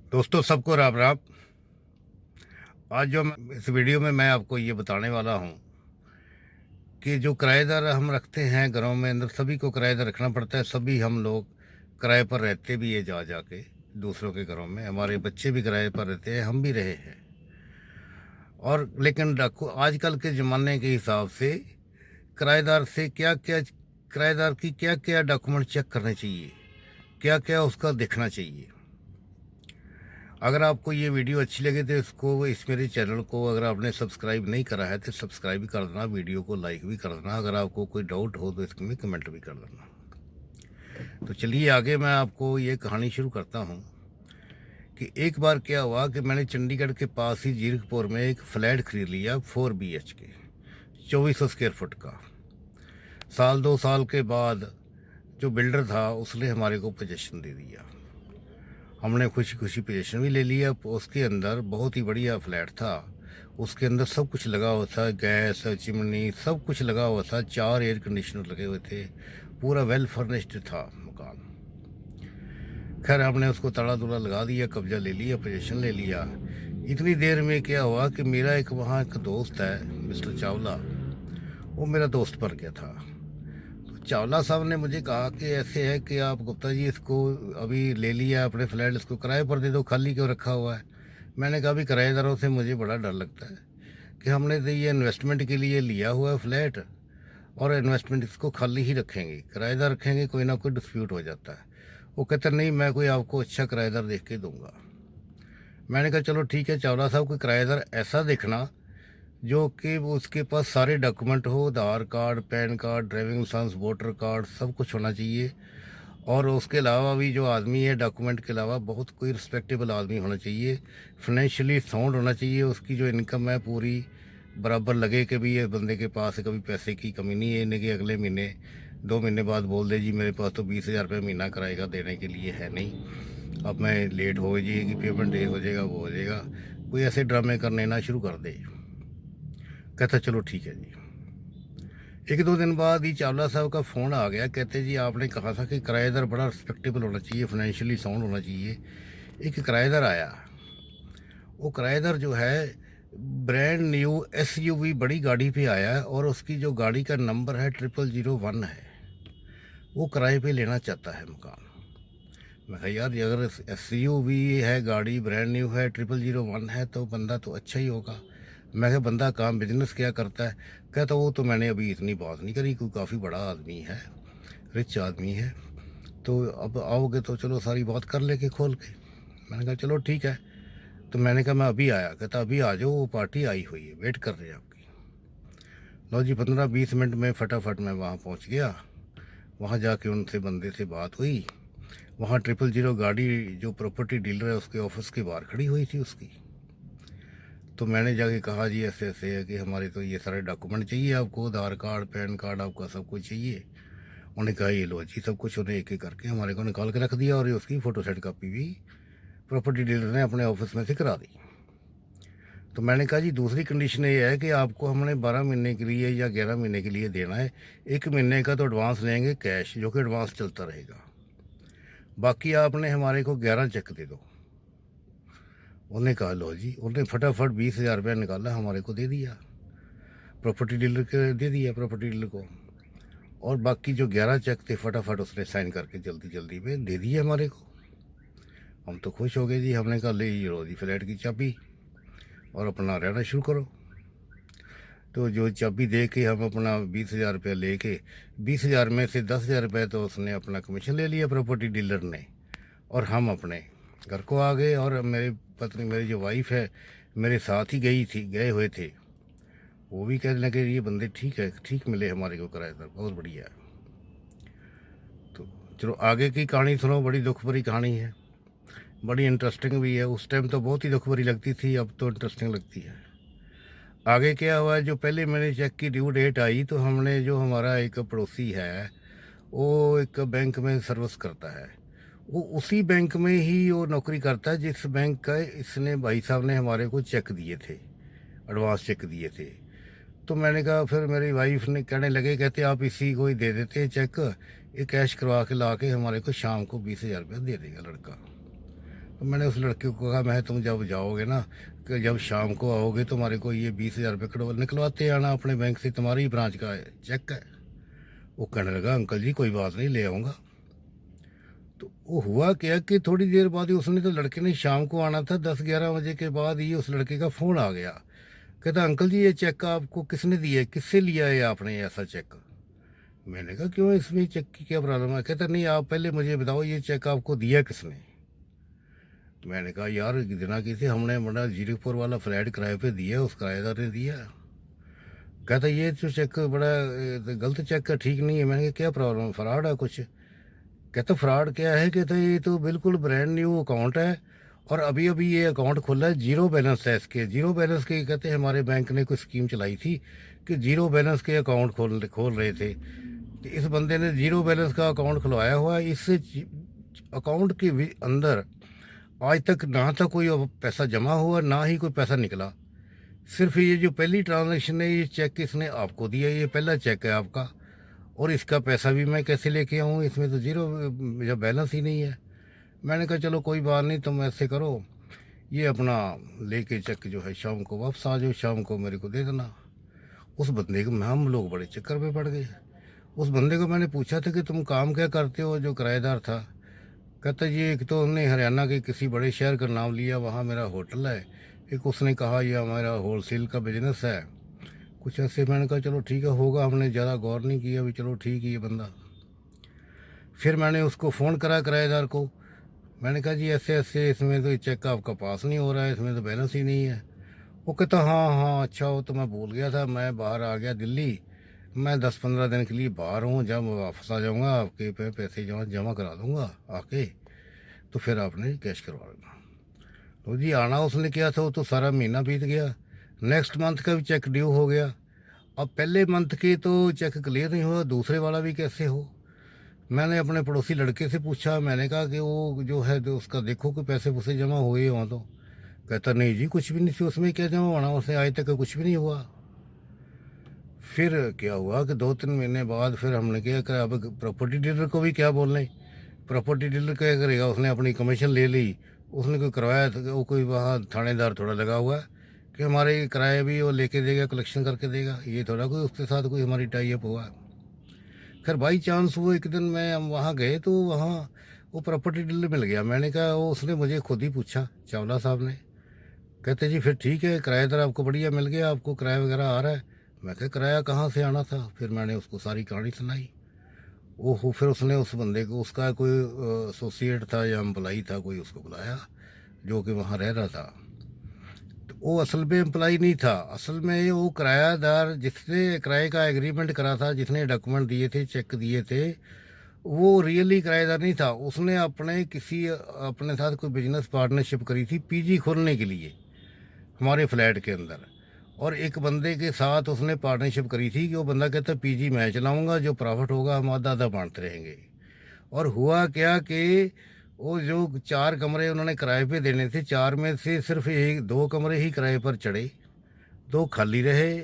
दोस्तों सबको राम राम। आज जो इस वीडियो में मैं आपको ये बताने वाला हूँ कि जो किराएदार हम रखते हैं घरों में अंदर, सभी को किराएदार रखना पड़ता है। सभी हम लोग किराए पर रहते भी है, जा के दूसरों के घरों में। हमारे बच्चे भी किराए पर रहते हैं, हम भी रहे हैं। और लेकिन डाकू आजकल के ज़माने के हिसाब से किराएदार से क्या क्या, किराएदार की क्या क्या डॉक्यूमेंट चेक करने चाहिए, क्या क्या उसका देखना चाहिए। अगर आपको ये वीडियो अच्छी लगे तो इस मेरे चैनल को अगर आपने सब्सक्राइब नहीं करा है तो सब्सक्राइब भी कर देना, वीडियो को लाइक भी कर देना। अगर आपको कोई डाउट हो तो इसमें कमेंट भी कर देना। तो चलिए आगे मैं आपको ये कहानी शुरू करता हूँ कि एक बार क्या हुआ कि मैंने चंडीगढ़ के पास ही जीरकपुर में एक फ्लैट खरीद लिया 4 BHK 2400 स्क्वायर फुट का। साल 2 साल के बाद जो बिल्डर था उसने हमारे को पोजीशन दे दिया। हमने खुशी खुशी पोजीशन भी ले लिया। उसके अंदर बहुत ही बढ़िया फ्लैट था। उसके अंदर सब कुछ लगा हुआ था, गैस चिमनी सब कुछ लगा हुआ था, 4 एयर कंडीशनर लगे हुए थे, पूरा वेल फर्निश्ड था मकान। खैर हमने उसको ताला तुला लगा दिया, कब्जा ले लिया, पोजीशन ले लिया। इतनी देर में क्या हुआ कि मेरा एक वहाँ एक दोस्त है मिस्टर चावला, वो मेरा दोस्त बन गया था। चावला साहब ने मुझे कहा कि ऐसे है कि आप गुप्ता जी इसको अभी ले लिया अपने फ्लैट, इसको किराए पर दे दो, खाली क्यों रखा हुआ है। मैंने कहा भी किराएदारों से मुझे बड़ा डर लगता है कि हमने तो ये इन्वेस्टमेंट के लिए लिया हुआ है फ्लैट, और इन्वेस्टमेंट इसको खाली ही रखेंगे, किराएदार रखेंगे कोई ना कोई डिस्प्यूट हो जाता है। वो कहते नहीं, मैं कोई आपको अच्छा किराएदार देख के दूंगा। मैंने कहा चलो ठीक है चावला साहब, कोई किराएदार ऐसा देखना जो कि उसके पास सारे डॉक्यूमेंट हो, Aadhaar card, PAN card, driving licence, voter card, सब कुछ होना चाहिए। और उसके अलावा भी जो आदमी है डॉक्यूमेंट के अलावा बहुत कोई रिस्पेक्टेबल आदमी होना चाहिए, फाइनेंशियली साउंड होना चाहिए। उसकी जो इनकम है पूरी बराबर लगे कि भी ये बंदे के पास कभी पैसे की कमी नहीं है, इन्हें कि अगले महीने 2 महीने बाद बोल दे जी मेरे पास तो 20,000 रुपये महीना किराए का देने के लिए है नहीं, अब मैं लेट हो जाएगी पेमेंट, ये हो जाएगा वो हो जाएगा, कोई ऐसे ड्रामे करने ना शुरू कर दे। कहता चलो ठीक है जी। 1-2 दिन बाद ही चावला साहब का फ़ोन आ गया, कहते जी आपने कहा था कि किराएदार बड़ा रिस्पेक्टेबल होना चाहिए, फाइनेंशियली साउंड होना चाहिए। एक किराएदार आया, वो किराएदार जो है ब्रांड न्यू SUV बड़ी गाड़ी पे आया है, और उसकी जो गाड़ी का नंबर है 0001 है। वो किराए पे लेना चाहता है मकान। मैं कहा यार ये अगर SUV है, गाड़ी ब्रांड न्यू है, 0001 है, तो बंदा तो अच्छा ही होगा। मैं कहा बंदा काम बिजनेस क्या करता है। कहता वो तो मैंने अभी इतनी बात नहीं करी, कोई काफ़ी बड़ा आदमी है, रिच आदमी है, तो अब आओगे तो चलो सारी बात कर लेके खोल के। मैंने कहा चलो ठीक है। तो मैंने कहा मैं अभी आया। कहता अभी आ जाओ, वो पार्टी आई हुई है, वेट कर रहे हैं आपकी। लो जी 15-20 मिनट में फटाफट मैं वहाँ पहुँच गया। वहाँ जाके उनसे बंदे से बात हुई। वहाँ 000 गाड़ी जो प्रॉपर्टी डीलर है उसके ऑफिस के बाहर खड़ी हुई थी उसकी। तो मैंने जाके कहा जी ऐसे ऐसे है कि हमारे तो ये सारे डॉक्यूमेंट चाहिए आपको, आधार कार्ड, पैन कार्ड, आपका सब कुछ चाहिए। उन्होंने कहा ये लो जी सब कुछ। उन्हें एक एक करके हमारे को निकाल के रख दिया, और ये उसकी फ़ोटोस्टेट कॉपी भी प्रॉपर्टी डीलर ने अपने ऑफिस में से करा दी। तो मैंने कहा जी दूसरी कंडीशन ये है कि आपको हमने 12 महीने के लिए या 11 महीने के लिए देना है। 1 महीने का तो एडवांस लेंगे कैश, जो कि एडवांस चलता रहेगा, बाकी आपने हमारे को 11 चेक दे दो। उन्हें कहा लो जी। उन्हें फटाफट 20,000 रुपया निकाला, हमारे को दे दिया, प्रॉपर्टी डीलर के दे दिया प्रॉपर्टी डीलर को। और बाकी जो 11 चेक थे फटाफट उसने साइन करके जल्दी जल्दी में दे दिए हमारे को। हम तो खुश हो गए जी। हमने कहा ले लो जी फ्लैट की चाबी और अपना रहना शुरू करो। तो जो चाबी दे के हम अपना 20,000 रुपया लेके, 20,000 में से 10,000 रुपये तो उसने अपना कमीशन ले लिया प्रॉपर्टी डीलर ने, और हम अपने घर को आ गए। और मेरी पत्नी, मेरी जो वाइफ है, मेरे साथ ही गए हुए थे। वो भी कहने लगे ये बंदे ठीक है, ठीक मिले हमारे को किराएदार, बहुत बढ़िया है। तो चलो आगे की कहानी सुनो। बड़ी दुख भरी कहानी है, बड़ी इंटरेस्टिंग भी है। उस टाइम तो बहुत ही दुख भरी लगती थी, अब तो इंटरेस्टिंग लगती है। आगे क्या हुआ, जो पहले मैंने चेक की ड्यू डेट आई तो हमने, जो हमारा एक पड़ोसी है वो एक बैंक में सर्विस करता है, वो उसी बैंक में ही वो नौकरी करता है जिस बैंक का इसने भाई साहब ने हमारे को चेक दिए थे, एडवांस चेक दिए थे। तो मैंने कहा, फिर मेरी वाइफ ने कहने लगे, कहते आप इसी को ही दे देते हैं चेक, ये कैश करवा के ला के हमारे को शाम को 20,000 रुपया दे देगा लड़का। तो मैंने उस लड़के को कहा, मैं तुम जब जाओगे ना, कि जब शाम को आओगे तो हमारे को ये 20,000 रुपये निकलवाते आना अपने बैंक से, तुम्हारी ही ब्रांच का चेक है। वो कहने लगा, अंकल जी कोई बात नहीं, ले आऊँगा। तो वो हुआ क्या कि थोड़ी देर बाद ही उसने, तो लड़के ने शाम को आना था, 10-11 बजे के बाद ही उस लड़के का फ़ोन आ गया। कहता, अंकल जी ये चेक आपको किसने दिया है, किससे लिया है आपने ऐसा चेक? मैंने कहा, क्यों, इसमें चेक की क्या प्रॉब्लम है? कहता, नहीं आप पहले मुझे बताओ ये चेक आपको दिया किसने? मैंने कहा, यार दिना किसी, हमने बड़ा जीरकपुर वाला फ्लैट किराए पे दिया, उस किराएदार ने दिया। कहता, ये जो चेक बड़ा गलत चेक है, ठीक नहीं है। मैंने कहा, क्या प्रॉब्लम है, फ्रॉड है कुछ? कहता, फ्रॉड क्या है? कहता, ये तो बिल्कुल ब्रांड न्यू अकाउंट है और अभी अभी ये अकाउंट खुला है, जीरो बैलेंस है इसके। जीरो बैलेंस के, कहते हैं हमारे बैंक ने कोई स्कीम चलाई थी कि जीरो बैलेंस के अकाउंट खोल रहे थे। तो इस बंदे ने जीरो बैलेंस का अकाउंट खुलवाया हुआ है। इस अकाउंट के अंदर आज तक ना तो कोई पैसा जमा हुआ, ना ही कोई पैसा निकला। सिर्फ ये जो पहली ट्रांजैक्शन है, ये चेक इसने आपको दिया, ये पहला चेक है आपका, और इसका पैसा भी मैं कैसे लेके आऊँ, इसमें तो जीरो जब बैलेंस ही नहीं है। मैंने कहा, चलो कोई बात नहीं, तुम ऐसे करो, ये अपना लेके चेक जो है शाम को वापस आ जाओ, शाम को मेरे को दे देना। उस बंदे को, हम लोग बड़े चक्कर में पड़ गए। उस बंदे को मैंने पूछा था कि तुम काम क्या करते हो, जो किराएदार था। कहता, ये एक तो उन्होंने हरियाणा के किसी बड़े शहर का नाम लिया, वहाँ मेरा होटल है। एक उसने कहा ये हमारा होलसेल का बिजनेस है, कुछ ऐसे। मैंने कहा, चलो ठीक है, होगा, हमने ज़्यादा गौर नहीं किया, अभी चलो ठीक है ये बंदा। फिर मैंने उसको फ़ोन करा किराएदार को। मैंने कहा, जी ऐसे ऐसे इसमें तो चेक आपका पास नहीं हो रहा है, इसमें तो बैलेंस ही नहीं है। वो कहता, हाँ हाँ अच्छा, हो तो मैं भूल गया था, मैं बाहर आ गया दिल्ली, मैं 10-15 दिन के लिए बाहर हूँ, जब वापस आ जाऊँगा आपके पे पैसे जमा करा दूँगा आके, तो फिर आपने कैश करवा लेना। तो जी आना उसने किया था, वो तो सारा महीना बीत गया। नेक्स्ट मंथ का भी चेक ड्यू हो गया। अब पहले मंथ के तो चेक क्लियर नहीं हुआ, दूसरे वाला भी कैसे हो? मैंने अपने पड़ोसी लड़के से पूछा, मैंने कहा कि वो जो है तो उसका देखो कि पैसे पुसे जमा हुए हों तो। कहता, नहीं जी कुछ भी नहीं थी उसमें, क्या जमा होना, उसने आज तक कुछ भी नहीं हुआ। फिर क्या हुआ कि 2-3 महीने बाद फिर हमने क्या करा, अब प्रॉपर्टी डीलर को भी क्या बोलने। प्रॉपर्टी डीलर क्या करेगा, उसने अपनी कमीशन ले ली, उसने कोई करवाया था, वो कोई वहाँ थानेदार थोड़ा लगा हुआ है कि हमारे किराया भी वो लेके देगा, कलेक्शन करके देगा, ये थोड़ा कोई उसके साथ कोई हमारी टाई अप हुआ। खैर बाई चांस वो एक दिन मैं हम वहाँ गए तो वहाँ वो प्रॉपर्टी डीलर मिल गया। मैंने कहा, वो उसने मुझे खुद ही पूछा, चावला साहब ने। कहते, जी फिर ठीक है, किराएदार आपको बढ़िया मिल गया, आपको किराया वगैरह आ रहा है? मैं कहा, किराया कहाँ से आना था? फिर मैंने उसको सारी कहानी सुनाई। ओहो, फिर उसने उस बंदे को, उसका कोई एसोसिएट था या एम्प्लाई था, कोई उसको बुलाया जो कि वहाँ रह रहा था। तो वो असल में एम्प्लाई नहीं था, असल में वो किरायादार जिसने किराए का एग्रीमेंट करा था, जिसने डॉक्यूमेंट दिए थे, चेक दिए थे, वो रियली किराएदार नहीं था। उसने अपने साथ कोई बिजनेस पार्टनरशिप करी थी पीजी खोलने के लिए हमारे फ्लैट के अंदर, और एक बंदे के साथ उसने पार्टनरशिप करी थी कि वो बंदा कहता, पीजी मैं चलाऊंगा, जो प्रॉफिट होगा हम आधा आधा बांटते रहेंगे। और हुआ क्या कि वो जो 4 कमरे उन्होंने किराए पे देने थे, 4 में से सिर्फ 2 कमरे ही किराए पर चढ़े, 2 खाली रहे।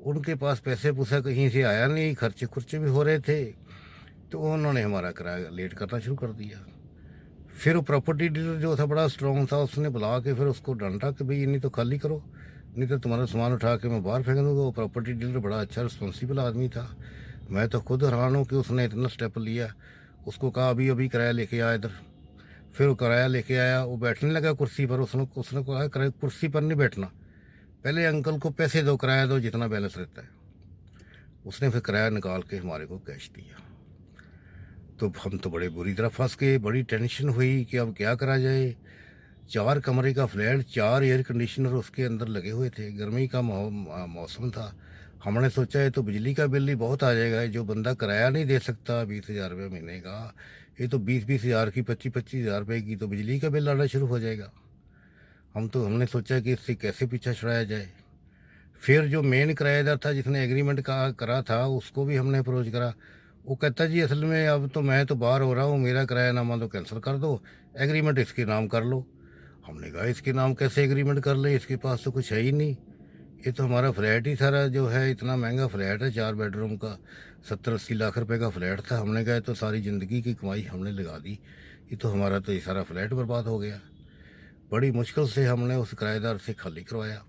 उनके पास पैसे पूसा कहीं से आया नहीं, खर्चे खुर्चे भी हो रहे थे, तो उन्होंने हमारा किराया लेट करना शुरू कर दिया। फिर वो प्रॉपर्टी डीलर जो था बड़ा स्ट्रॉन्ग था, उसने बुला के फिर उसको डांटा कि भाई ये नहीं तो खाली करो, नहीं तो तुम्हारा सामान उठा के मैं बाहर फेंक दूँगा। वो प्रॉपर्टी डीलर बड़ा अच्छा रिस्पॉन्सिबल आदमी था। मैं तो खुद हैरान हूँ कि उसने इतना स्टेप लिया। उसको कहा, अभी अभी किराया लेके आया इधर। फिर वो किराया लेके आया, वो बैठने लगा कुर्सी पर। उसने कहा, कुर्सी पर नहीं बैठना, पहले अंकल को पैसे दो, किराया दो जितना बैलेंस रहता है। उसने फिर किराया निकाल के हमारे को कैश दिया। तो हम तो बड़े बुरी तरह फंस गए, बड़ी टेंशन हुई कि अब क्या करा जाए। 4 कमरे का फ्लैट, 4 एयर कंडीशनर उसके अंदर लगे हुए थे, गर्मी का मौसम था। हमने सोचा है तो बिजली का बिल ही बहुत आ जाएगा, जो बंदा किराया नहीं दे सकता 20,000 रुपये महीने का, ये तो 20-20 हज़ार की, 25-25 हज़ार रुपये की तो बिजली का बिल आना शुरू हो जाएगा। हमने सोचा कि इससे कैसे पीछा छुड़ाया जाए। फिर जो मेन किराएदार था जिसने एग्रीमेंट का करा था, उसको भी हमने अप्रोच करा। वो कहता, जी असल में अब तो मैं तो बाहर हो रहा हूँ, मेरा किरायानामा तो कैंसिल कर दो, एग्रीमेंट इसके नाम कर लो। हमने कहा, इसके नाम कैसे एग्रीमेंट कर ले, इसके पास तो कुछ है ही नहीं, ये तो हमारा फ्लैट ही सारा जो है, इतना महंगा फ्लैट है, 4 बेडरूम का, 70-80 लाख रुपए का फ्लैट था। हमने कहा तो सारी ज़िंदगी की कमाई हमने लगा दी, ये तो हमारा तो ये सारा फ्लैट बर्बाद हो गया। बड़ी मुश्किल से हमने उस किराएदार से खाली करवाया,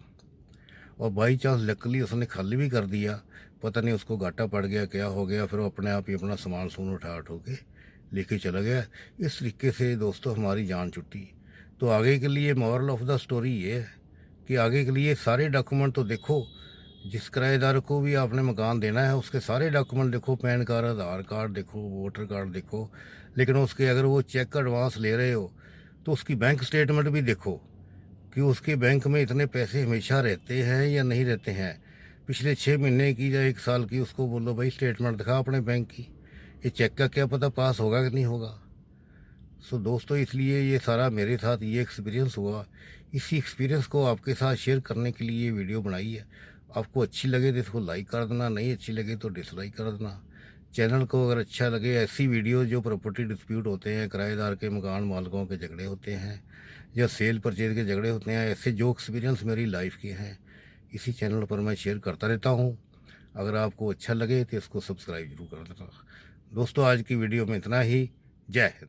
और बाई चांस लकली उसने खाली भी कर दिया। पता नहीं उसको घाटा पड़ गया, क्या हो गया, फिर वो अपने आप ही अपना सामान उठा के लेके चला गया। इस तरीके से दोस्तों हमारी जान छुट्टी। तो आगे के लिए मॉरल ऑफ द स्टोरी ये है कि आगे के लिए सारे डॉक्यूमेंट तो देखो, जिस किराएदार को भी आपने मकान देना है उसके सारे डॉक्यूमेंट देखो, पैन कार्ड, आधार कार्ड देखो, वोटर कार्ड देखो। लेकिन उसके अगर वो चेक एडवांस ले रहे हो तो उसकी बैंक स्टेटमेंट भी देखो कि उसके बैंक में इतने पैसे हमेशा रहते हैं या नहीं रहते हैं। पिछले 6 महीने की या 1 साल की उसको बोलो भाई स्टेटमेंट दिखा अपने बैंक की, ये चेक का क्या पता पास होगा कि नहीं होगा। सो दोस्तों, इसलिए ये सारा मेरे साथ ये एक्सपीरियंस हुआ। इसी एक्सपीरियंस को आपके साथ शेयर करने के लिए ये वीडियो बनाई है। आपको अच्छी लगे तो इसको लाइक कर देना, नहीं अच्छी लगे तो डिसलाइक कर देना। चैनल को अगर अच्छा लगे, ऐसी वीडियो जो प्रॉपर्टी डिस्प्यूट होते हैं, किराएदार के मकान मालिकों के झगड़े होते हैं या सेल परचेज के झगड़े होते हैं, ऐसे जो एक्सपीरियंस मेरी लाइफ के हैं इसी चैनल पर मैं शेयर करता रहता हूँ। अगर आपको अच्छा लगे तो इसको सब्सक्राइब जरूर कर देना। दोस्तों, आज की वीडियो में इतना ही। जय हिंद।